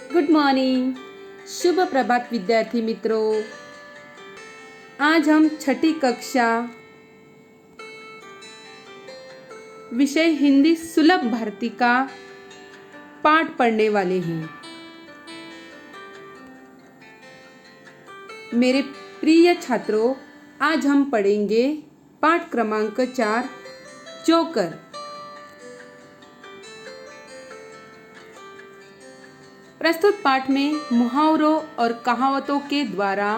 Good morning, शुभ प्रभात विद्यार्थी मित्रों। आज हम छठी कक्षा विषय हिंदी सुलभ भारती का पाठ पढ़ने वाले हैं। मेरे प्रिय छात्रों, आज हम पढ़ेंगे पाठ क्रमांक 4 जोकर। प्रस्तुत पाठ में मुहावरों और कहावतों के द्वारा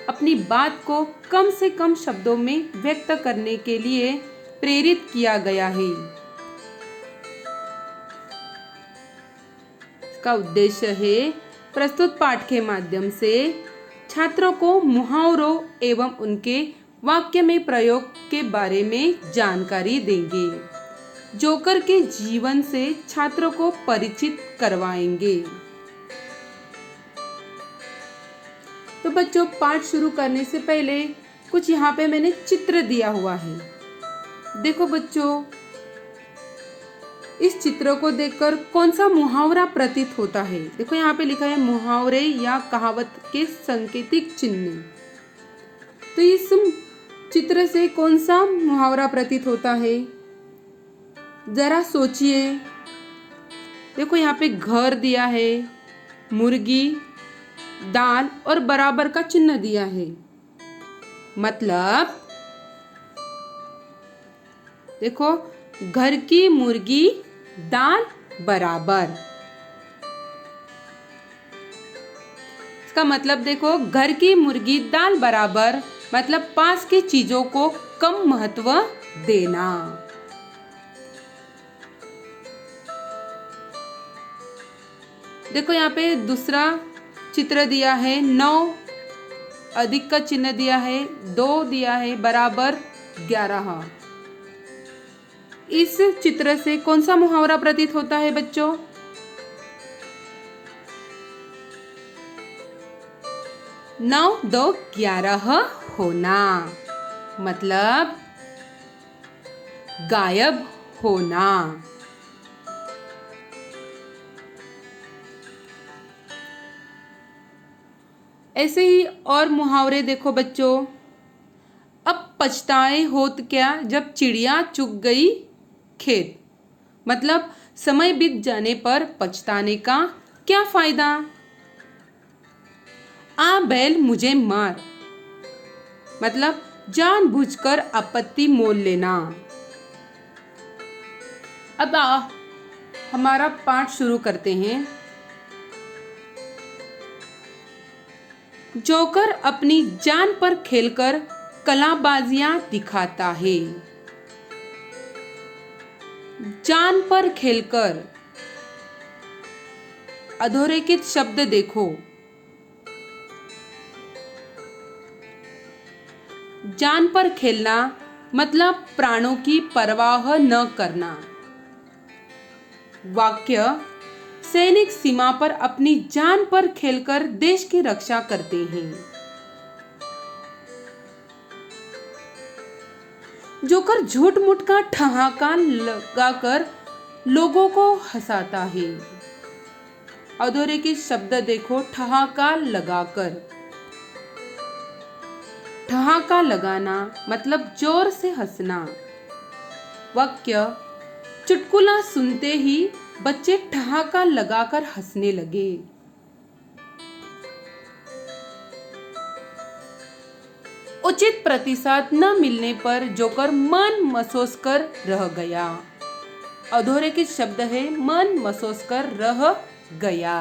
अपनी बात को कम से कम शब्दों में व्यक्त करने के लिए प्रेरित किया गया है। इसका उद्देश्य है प्रस्तुत पाठ के माध्यम से छात्रों को मुहावरों एवं उनके वाक्य में प्रयोग के बारे में जानकारी देंगे। जोकर के जीवन से छात्रों को परिचित करवाएंगे। तो बच्चों, पाठ शुरू करने से पहले कुछ यहाँ पे मैंने चित्र दिया हुआ है। देखो बच्चों, इस चित्र को देखकर कौन सा मुहावरा प्रतीत होता है। देखो यहाँ पे लिखा है मुहावरे या कहावत के सांकेतिक चिन्ह। तो इस चित्र से कौन सा मुहावरा प्रतीत होता है, जरा सोचिए। देखो यहाँ पे घर दिया है, मुर्गी, दाल और बराबर का चिन्ह दिया है। मतलब देखो, घर की मुर्गी दाल बराबर। इसका मतलब देखो, घर की मुर्गी दाल बराबर मतलब पास की चीजों को कम महत्व देना। देखो यहाँ पे दूसरा चित्र दिया है, 9 अधिक का चिन्ह दिया है, 2 दिया है, बराबर 11। इस चित्र से कौन सा मुहावरा प्रतीत होता है बच्चों? नौ दो 11 होना मतलब गायब होना। ऐसे ही और मुहावरे देखो बच्चों। अब पछताए होत क्या जब चिड़िया चुग गई खेत। मतलब समय बीत जाने पर पछताने का क्या फायदा। आ बैल मुझे मार मतलब जानबूझकर आपत्ति मोल लेना। अब हमारा पाठ शुरू करते हैं। जोकर अपनी जान पर खेलकर कलाबाजियां दिखाता है। जान पर खेलकर अधोरेखित शब्द देखो। जान पर खेलना मतलब प्राणों की परवाह न करना। वाक्य, सैनिक सीमा पर अपनी जान पर खेलकर देश की रक्षा करते हैं। जोकर झूठ मूठ का ठहाका लगाकर लोगों को हंसाता है। अधोरेखित शब्द देखो, ठहाका लगाकर। ठहाका लगाना मतलब जोर से हंसना। वाक्य, चुटकुला सुनते ही बच्चे ठहाका लगाकर हंसने लगे। उचित प्रतिसाद न मिलने पर जोकर मन मसोस कर रह गया। अधोरेखित शब्द है मन मसोस कर रह गया।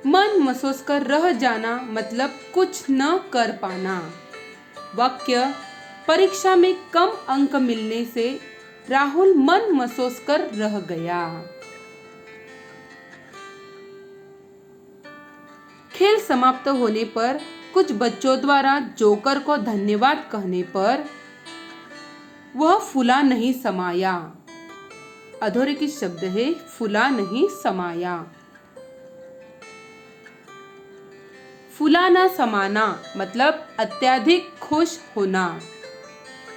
मन मसोस कर रह जाना मतलब कुछ न कर पाना। वाक्य, परीक्षा में कम अंक मिलने से राहुल मन मसोस कर रह गया। खेल समाप्त होने पर कुछ बच्चों द्वारा जोकर को धन्यवाद कहने पर वह फूला नहीं समाया। अधोरेखित शब्द है फूला नहीं समाया। फूला न समाना मतलब अत्यधिक खुश होना।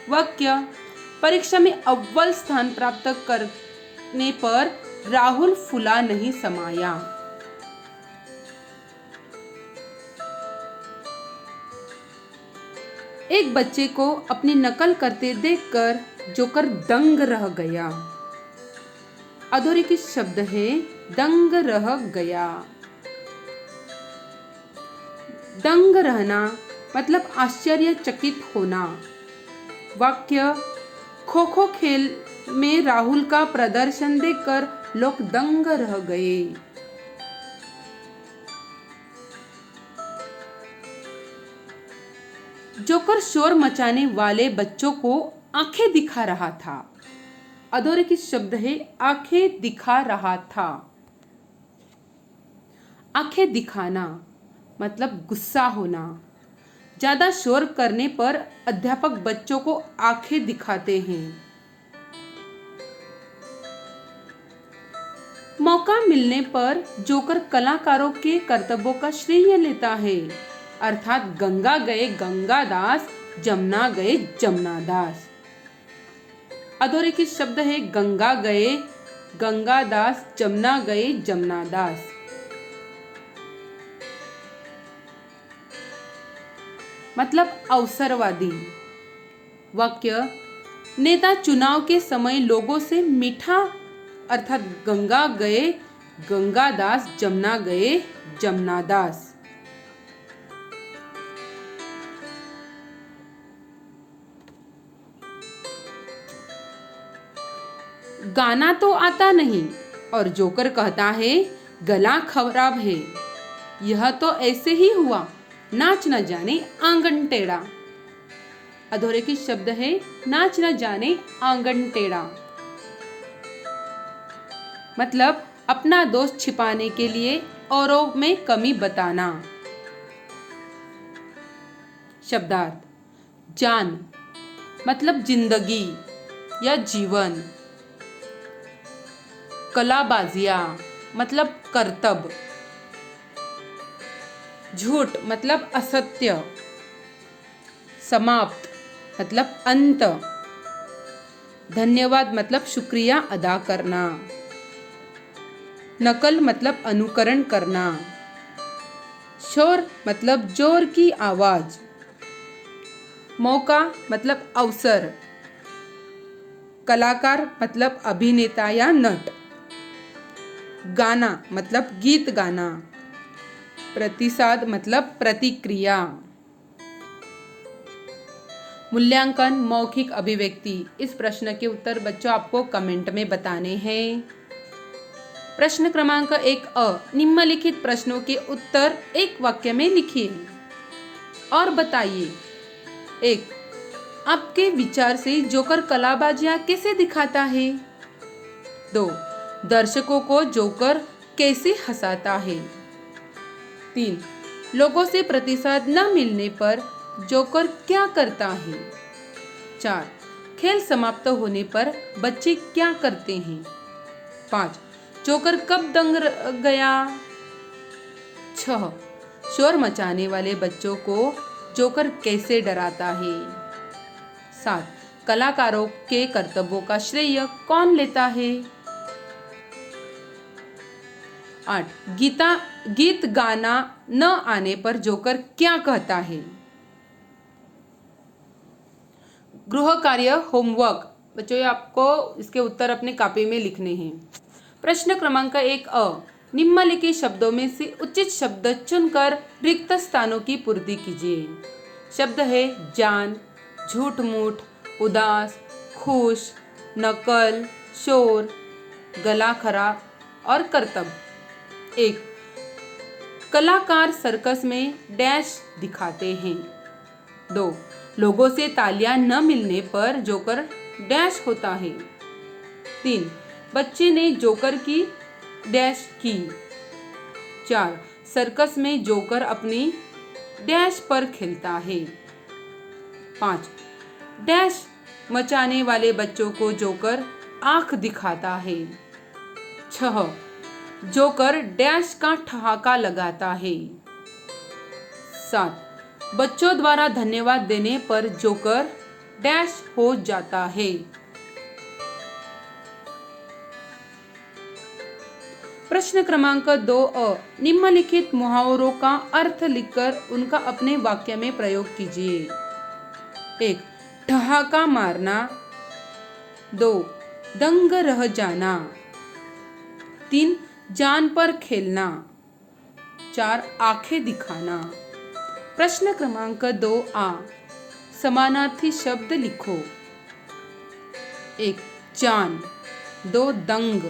वाक्य, परीक्षा में अव्वल स्थान प्राप्त कर देखने पर राहुल फूला नहीं समाया। एक बच्चे को अपनी नकल करते देखकर जोकर दंग रह गया। अधोरेखित शब्द है दंग रह गया। दंग रहना मतलब आश्चर्यचकित होना। वाक्य, खो खो खेल में राहुल का प्रदर्शन देखकर लोग दंग रह गए। जोकर शोर मचाने वाले बच्चों को आंखें दिखा रहा था। अधोरेखित शब्द है आंखें दिखा रहा था। आंखें दिखाना मतलब गुस्सा होना। ज्यादा शोर करने पर अध्यापक बच्चों को आंखें दिखाते हैं। मौका मिलने पर जोकर कलाकारों के कर्तव्यों का श्रेय लेता है। अर्थात गंगा गए गंगादास, जमुना गए जमुनादास। अधोरेखित शब्द है गंगा गए गंगादास, जमुना गए जमुनादास। मतलब अवसरवादी। वाक्य, नेता चुनाव के समय लोगों से मीठा अर्थात गंगा गए गंगादास, जमुना गए जमुनादास। गाना तो आता नहीं और जोकर कहता है गला खराब है। यह तो ऐसे ही हुआ, नाच न जाने आंगन टेढ़ा। अधोरेखित शब्द है नाच न जाने आंगन टेढ़ा। मतलब अपना दोष छिपाने के लिए औरों में कमी बताना। शब्दार्थ, जान मतलब जिंदगी या जीवन। कलाबाजिया मतलब करतब। झूठ मतलब असत्य। समाप्त मतलब अंत। धन्यवाद मतलब शुक्रिया अदा करना। नकल मतलब अनुकरण करना। शोर मतलब जोर की आवाज। मौका मतलब अवसर। कलाकार मतलब अभिनेता या नट। गाना मतलब गीत गाना। प्रतिसाद मतलब प्रतिक्रिया। मूल्यांकन मौखिक अभिव्यक्ति। इस प्रश्न के उत्तर बच्चों आपको कमेंट में बताने हैं। प्रश्न क्रमांक 1 निम्नलिखित प्रश्नों के उत्तर एक वाक्य में लिखिए और बताइए। 1, आपके विचार से जोकर कलाबाजियां कैसे दिखाता है? 2, दर्शकों को जोकर कैसे हंसाता है? 3, लोगों से प्रतिसाद न मिलने पर जोकर क्या करता है? 4, खेल समाप्त होने पर बच्चे क्या करते हैं? 5, जोकर कब दंग गया? 6, शोर मचाने वाले बच्चों को जोकर कैसे डराता है? 7, कलाकारों के कर्तव्यों का श्रेय कौन लेता है? 8, गीत गाना न आने पर जोकर क्या कहता है? गृह कार्य होमवर्क बच्चों, ये आपको इसके उत्तर अपने कॉपी में लिखने हैं। प्रश्न क्रमांक 1 निम्नलिखित शब्दों में से उचित शब्द चुनकर रिक्त स्थानों की पूर्ति कीजिए। शब्द है जान, झूठ मूठ, उदास, खुश, नकल, शोर, गला खराब और कर्तव्य। 1, कलाकार सर्कस में डैश दिखाते हैं। 2, लोगों से तालियां न मिलने पर जोकर डैश होता है। 3, बच्चे ने जोकर की डैश की। 4, सर्कस में जोकर अपनी डैश पर खेलता है। 5, डैश मचाने वाले बच्चों को जोकर आंख दिखाता है। 6, जोकर डैश का ठहाका लगाता है। 7, बच्चों द्वारा धन्यवाद देने पर जोकर डैश हो जाता है। प्रश्न क्रमांक 2 निम्नलिखित मुहावरों का अर्थ लिखकर उनका अपने वाक्य में प्रयोग कीजिए। 1. ठहाका मारना। 2. दंग रह जाना। 3. जान पर खेलना। 4. आंखें दिखाना। प्रश्न क्रमांक 2 समानार्थी शब्द लिखो। 1. जान। 2. दंग।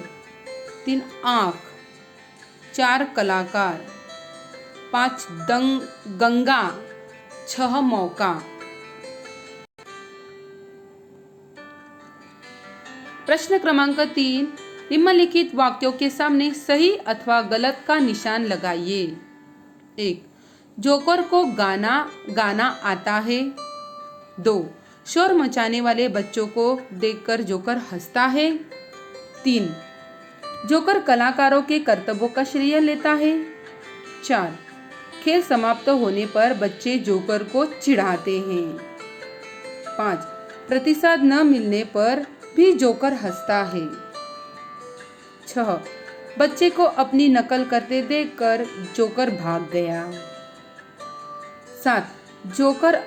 3. आंख। 4. कलाकार। 5. गंगा। 6. मौका। प्रश्न क्रमांक 3 निम्नलिखित वाक्यों के सामने सही अथवा गलत का निशान लगाइए। 1. जोकर को गाना आता है। 2. शोर मचाने वाले बच्चों को देखकर जोकर हंसता है। 3. जोकर कलाकारों के कर्तव्यों का श्रेय लेता है। 4. खेल समाप्त होने पर बच्चे जोकर को चिढ़ाते हैं। 5. प्रतिसाद न मिलने पर भी जोकर हंसता है। 6. बच्चे को अपनी नकल करते देखकर जोकर भाग गया। 7. जोकर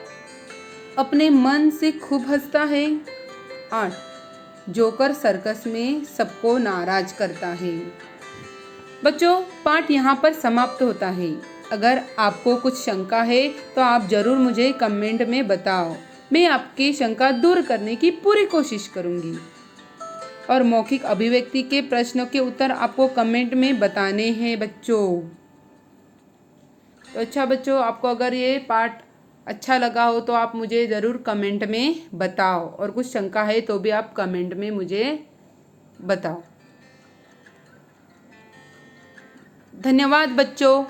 अपने मन से खूब हंसता है। 8. जोकर सर्कस में सबको नाराज करता है। बच्चों, पाठ यहाँ पर समाप्त होता है। अगर आपको कुछ शंका है तो आप जरूर मुझे कमेंट में बताओ। मैं आपकी शंका दूर करने की पूरी कोशिश करूँगी। और मौखिक अभिव्यक्ति के प्रश्नों के उत्तर आपको कमेंट में बताने हैं बच्चों। तो अच्छा बच्चों, आपको अगर ये पाठ अच्छा लगा हो तो आप मुझे ज़रूर कमेंट में बताओ, और कुछ शंका है तो भी आप कमेंट में मुझे बताओ। धन्यवाद बच्चों।